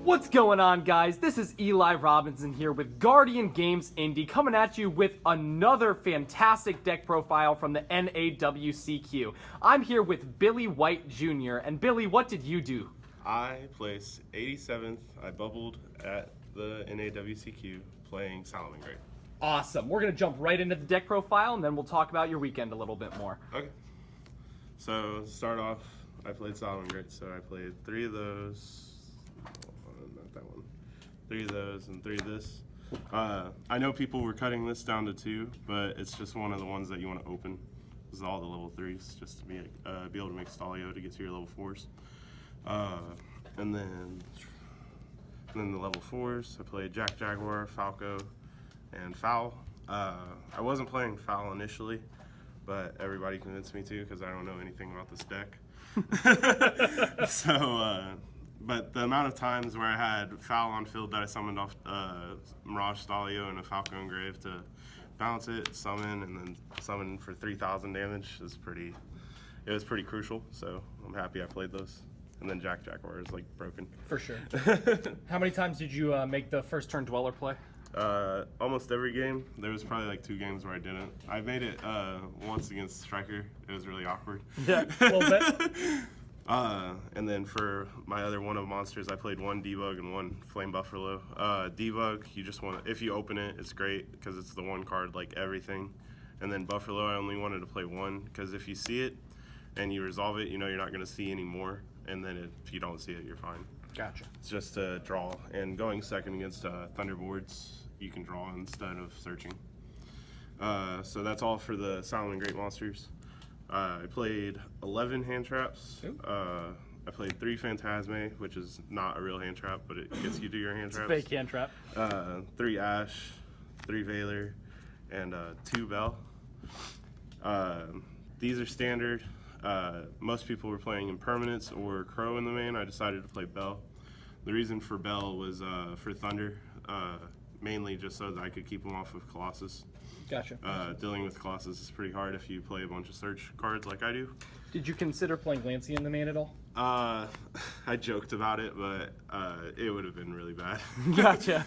What's going on, guys? This is Eli Robinson here with Guardian Games Indie, coming at you with another fantastic deck profile from the NAWCQ. I'm here with Billy White Jr. And Billy, what did you do? I placed 87th. I bubbled at the NAWCQ playing Salamangreat. Awesome. We're going to jump right into the deck profile, and then we'll talk about your weekend a little bit more. Okay. So, to start off, I played Salamangreat. So, I played 3 of those. Not that one. 3 of those and 3 of this. I know people were cutting this down to 2, but it's just one of the ones that you want to open. This is all the level 3s, just to be able to make Stalio to get to your level 4s. And then the level 4s, I played Jack Jaguar, Falco, and Foul. I wasn't playing Foul initially, but everybody convinced me to because I don't know anything about this deck. But the amount of times where I had Foul on field that I summoned off Mirage Stalio and a Falco Engrave to bounce it, summon, and then summon for 3,000 damage is it was pretty crucial, so I'm happy I played those. And then Jack Jaguar is like broken. For sure. How many times did you make the first turn Dweller play? Almost every game. There was probably like 2 games where I didn't. I made it once against Striker. It was really awkward. Yeah, a little bit. And then for my other one of monsters, I played 1 Debug and 1 Flame Buffalo. Debug, you just want to, if you open it, it's great because it's the one card like everything. And then Buffalo, I only wanted to play 1 because if you see it and you resolve it, you know you're not going to see any more. And then if you don't see it, you're fine. Gotcha. It's just a draw. And going second against Thunderboards, you can draw instead of searching. So that's all for the Salamangreat monsters. I played 11 hand traps. I played 3 Phantasme, which is not a real hand trap, but it gets you to your hand traps. Fake hand trap. 3 Ash, 3 Veiler, and 2 Bell. These are standard. Most people were playing Impermanence or Crow in the main. I decided to play Bell. The reason for Bell was for Thunder, mainly just so that I could keep them off of Colossus. Gotcha. Dealing with Colossus is pretty hard if you play a bunch of search cards like I do. Did you consider playing Lancey in the main at all? I joked about it, but it would have been really bad. Gotcha.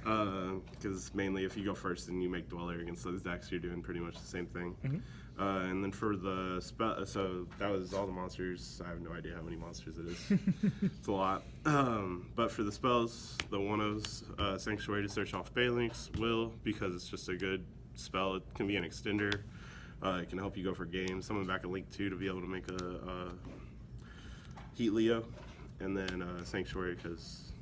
Because mainly if you go first and you make Dweller against those decks, you're doing pretty much the same thing. Mm-hmm. And then for the spell, so that was all the monsters. I have no idea how many monsters it is. It's a lot. But for the spells, the 1-0s, Sanctuary to search off Phalanx will, because it's just a good spell. It can be an extender. It can help you go for games. Summon back a Link 2 to be able to make a Heat Leo. And then Sanctuary, because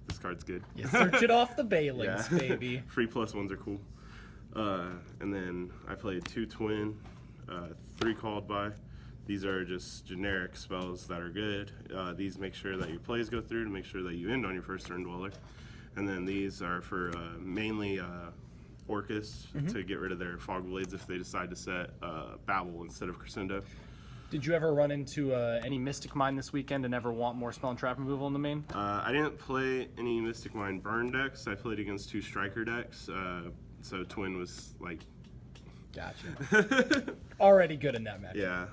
this card's good. You search it off the Phalanx, yeah. baby. Free +1s are cool. And then I played 2 Twin, 3 Called By. These are just generic spells that are good. These make sure that your plays go through to make sure that you end on your first turn Dweller. And then these are for mainly Orcus to get rid of their Fog Blades if they decide to set Babel instead of Crescendo. Did you ever run into any Mystic Mine this weekend and ever want more spell and trap removal in the main? I didn't play any Mystic Mine burn decks. I played against 2 Striker decks. So Twin was like... Gotcha. Already good in that match. Yeah.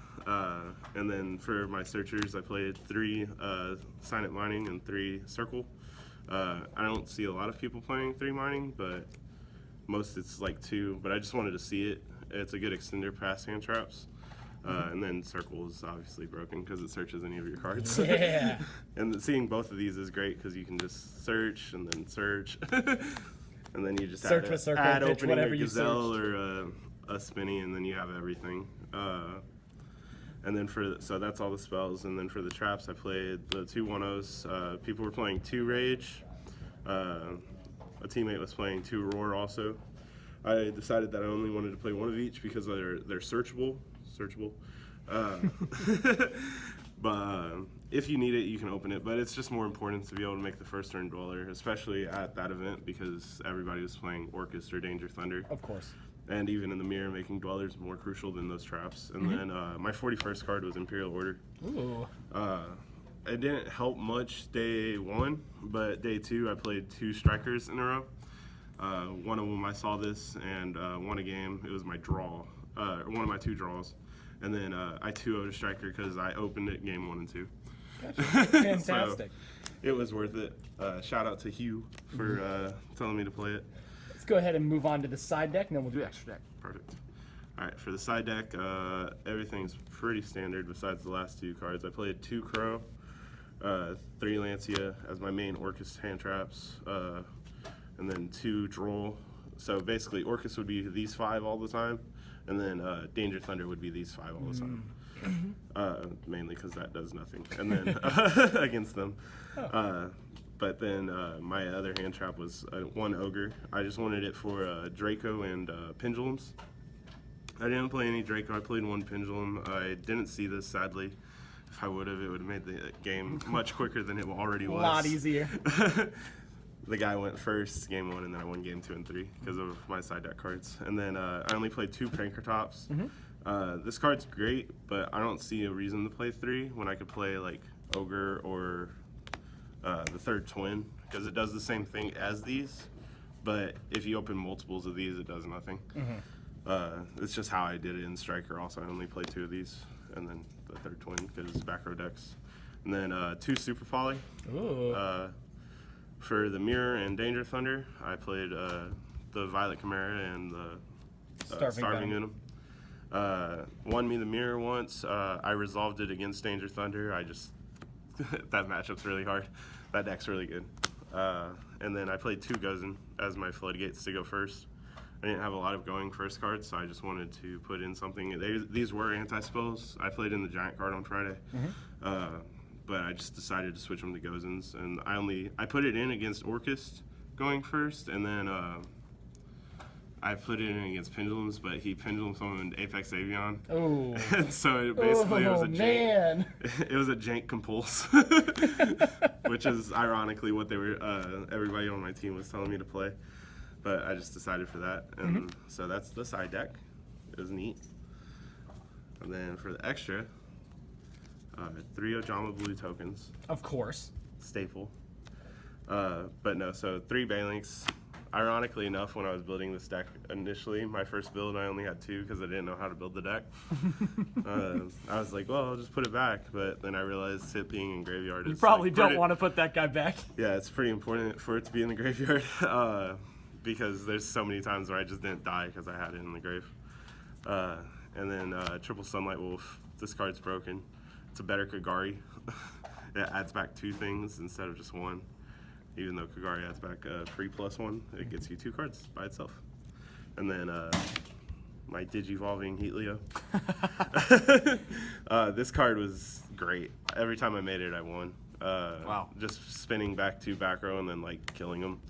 And then for my searchers, I played 3 Silent Mining and 3 Circle. I don't see a lot of people playing 3 Mining, but most it's like 2. But I just wanted to see it. It's a good extender past hand traps. And then Circle is obviously broken because it searches any of your cards. Yeah. And seeing both of these is great because you can just search and then search. And then you just search with Circle, add pitch, opening whatever a you Gazelle or a Spinny, and then you have everything. And then so that's all the spells. And then for the traps, I played the 2 1-0s. People were playing 2 Rage. A teammate was playing 2 Roar also. I decided that I only wanted to play 1 of each because they're searchable. But if you need it, you can open it. But it's just more important to be able to make the first turn Dweller, especially at that event because everybody was playing Orcus or Danger Thunder. Of course. And even in the mirror, making Dwellers more crucial than those traps. And then my 41st card was Imperial Order. Ooh. It didn't help much day 1, but day 2 I played 2 Strikers in a row. One of them I saw this and won a game. It was my draw, one of my 2 draws. And then I 2-0'd a Striker because I opened it game 1 and 2. Fantastic. So it was worth it. Shout out to Hugh for telling me to play it. Let's go ahead and move on to the side deck, and then we'll do extra deck. Perfect. All right, for the side deck, everything's pretty standard besides the last 2 cards. I played 2 Crow, 3 Lancia as my main Orcus hand traps, and then 2 Droll. So basically, Orcus would be these 5 all the time, and then Danger Thunder would be these 5 all the time. Mainly because that does nothing, and then against them. But then my other hand trap was 1 Ogre. I just wanted it for Draco and Pendulums. I didn't play any Draco. I played 1 Pendulum. I didn't see this, sadly. If I would have, it would have made the game much quicker than it already was. A lot easier. The guy went first, game 1, and then I won game 2 and 3 because of my side deck cards. And then I only played 2 Pankratops. This card's great, but I don't see a reason to play 3 when I could play like Ogre or the 3rd Twin, because it does the same thing as these, but if you open multiples of these, it does nothing. It's just how I did it in Striker. Also, I only played 2 of these, and then the 3rd Twin because it's back row decks. And then 2 Super Poly. For the Mirror and Danger Thunder, I played the Violet Chimera and the Starving Unum. Won me the Mirror once. I resolved it against Danger Thunder. I just that matchup's really hard. That deck's really good. And then I played 2 Gozen as my Floodgates to go first. I didn't have a lot of going first cards, so I just wanted to put in something. These were anti-spells. I played in the Giant card on Friday. But I just decided to switch them to Gozens, and I put it in against Orcus going first, and then I put it in against Pendulums, but he Pendulum summoned Apex Avion. Oh. And so it basically it was a jank. It was a jank compulse, which is ironically what they were. Everybody on my team was telling me to play, but I just decided for that, and so that's the side deck. It was neat. And then for the extra, 3 Ojama Blue tokens. Of course. Staple. But no, so 3 Balinks. Ironically enough, when I was building this deck initially, my first build, I only had 2 because I didn't know how to build the deck. I was like, well, I'll just put it back. But then I realized it being in graveyard is You probably like don't want to put that guy back. Yeah, it's pretty important for it to be in the graveyard because there's so many times where I just didn't die because I had it in the grave. And then Triple Sunlight Wolf. This card's broken. It's a better Kagari. It adds back 2 things instead of just 1. Even though Kagari adds back 3+1, it gets you 2 cards by itself. And then my Digivolving Heatleo. This card was great. Every time I made it, I won. Wow. Just spinning back to back row and then like killing them.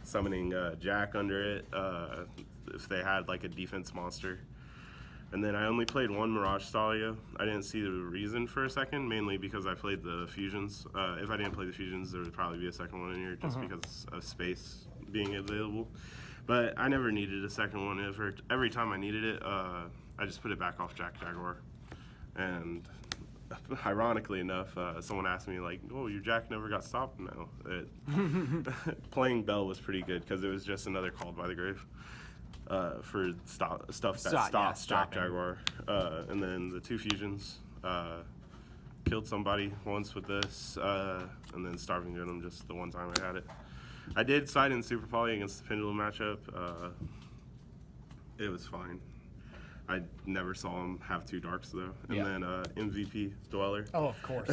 Summoning Jack under it if they had like a defense monster. And then I only played 1 Mirage Stalio. I didn't see the reason for a second, mainly because I played the fusions. If I didn't play the fusions, there would probably be a second one in here just because of space being available. But I never needed a second one. Every time I needed it, I just put it back off Jack Jaguar. And ironically enough, someone asked me like, "Oh, your Jack never got stopped?" No. Playing Bell was pretty good because it was just another Called by the Grave. For stuff that stops Jack Jaguar. And then the 2 fusions. Killed somebody once with this, and then Starving Venom just the one time I had it. I did side in Super Poly against the Pendulum matchup. It was fine. I never saw him have 2 darks though. And then MVP Dweller. Oh, of course.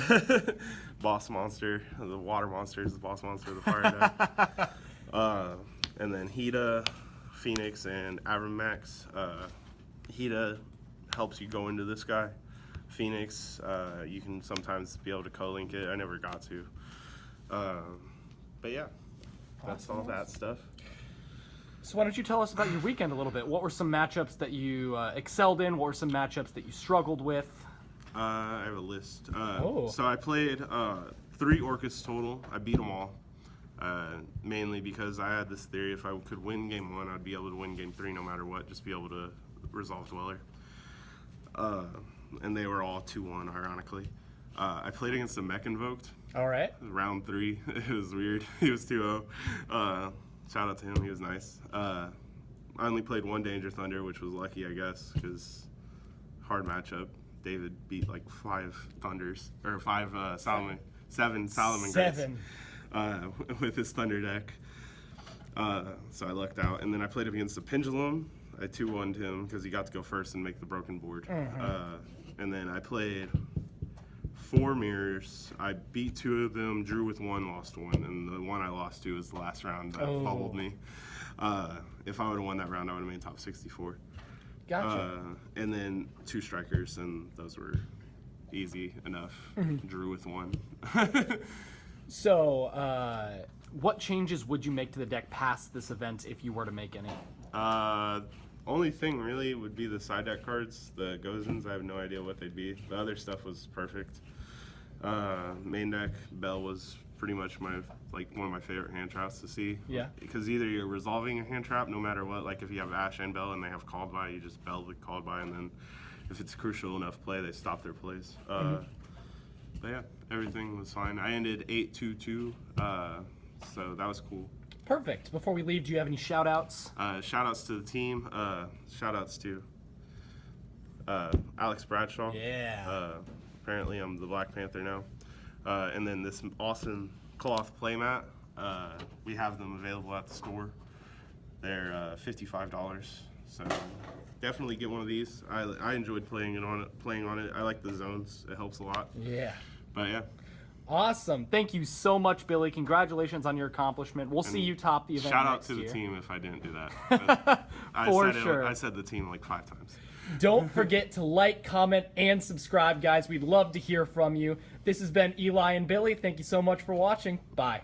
Boss monster. The water monster is the boss monster of the fire deck. And then Hida, Phoenix, and Abramax. Hida helps you go into this guy. Phoenix, you can sometimes be able to co-link it. I never got to. But yeah, that's all that stuff. So why don't you tell us about your weekend a little bit? What were some matchups that you excelled in? What were some matchups that you struggled with? I have a list. So I played 3 Orcus total. I beat them all. Mainly because I had this theory, if I could win game 1, I'd be able to win game 3 no matter what, just be able to resolve Dweller. And they were all 2-1, ironically. I played against a Mech Invoked. All right. Round 3. It was weird. He was 2-0. Shout out to him. He was nice. I only played 1 Danger Thunder, which was lucky, I guess, because hard matchup. David beat like 5 Thunders, or 7 Salamangreats. 7. With his Thunder deck. So I lucked out, and then I played against the Pendulum. I 2-1'd him because he got to go first and make the broken board. And then I played 4 mirrors. I beat 2 of them, drew with 1, lost 1, and the one I lost to was the last round that bubbled me. If I would have won that round, I would have made top 64. Gotcha. And then 2 strikers, and those were easy enough. Drew with 1. So, what changes would you make to the deck past this event if you were to make any? Only thing really would be the side deck cards, the Gozens. I have no idea what they'd be. The other stuff was perfect. Main deck, Bell was pretty much one of my favorite hand traps to see. Yeah. Because either you're resolving a hand trap no matter what, like if you have Ash and Bell and they have called by, you just Bell the called by, and then if it's a crucial enough play, they stop their plays. But yeah, everything was fine. I ended 8-2-2, so that was cool. Perfect. Before we leave, do you have any shout-outs? Shout-outs to the team. Shout-outs to Alex Bradshaw. Yeah. Apparently I'm the Black Panther now. And then this awesome cloth playmat. We have them available at the store. They're $55. So definitely get one of these. I enjoyed playing on it. I like the zones. It helps a lot. Yeah. But yeah. Awesome. Thank you so much, Billy. Congratulations on your accomplishment. We'll see you top the event Shout out next to the year. team if I didn't do that. For sure. I said the team like 5 times. Don't forget to like, comment, and subscribe, guys. We'd love to hear from you. This has been Eli and Billy. Thank you so much for watching. Bye.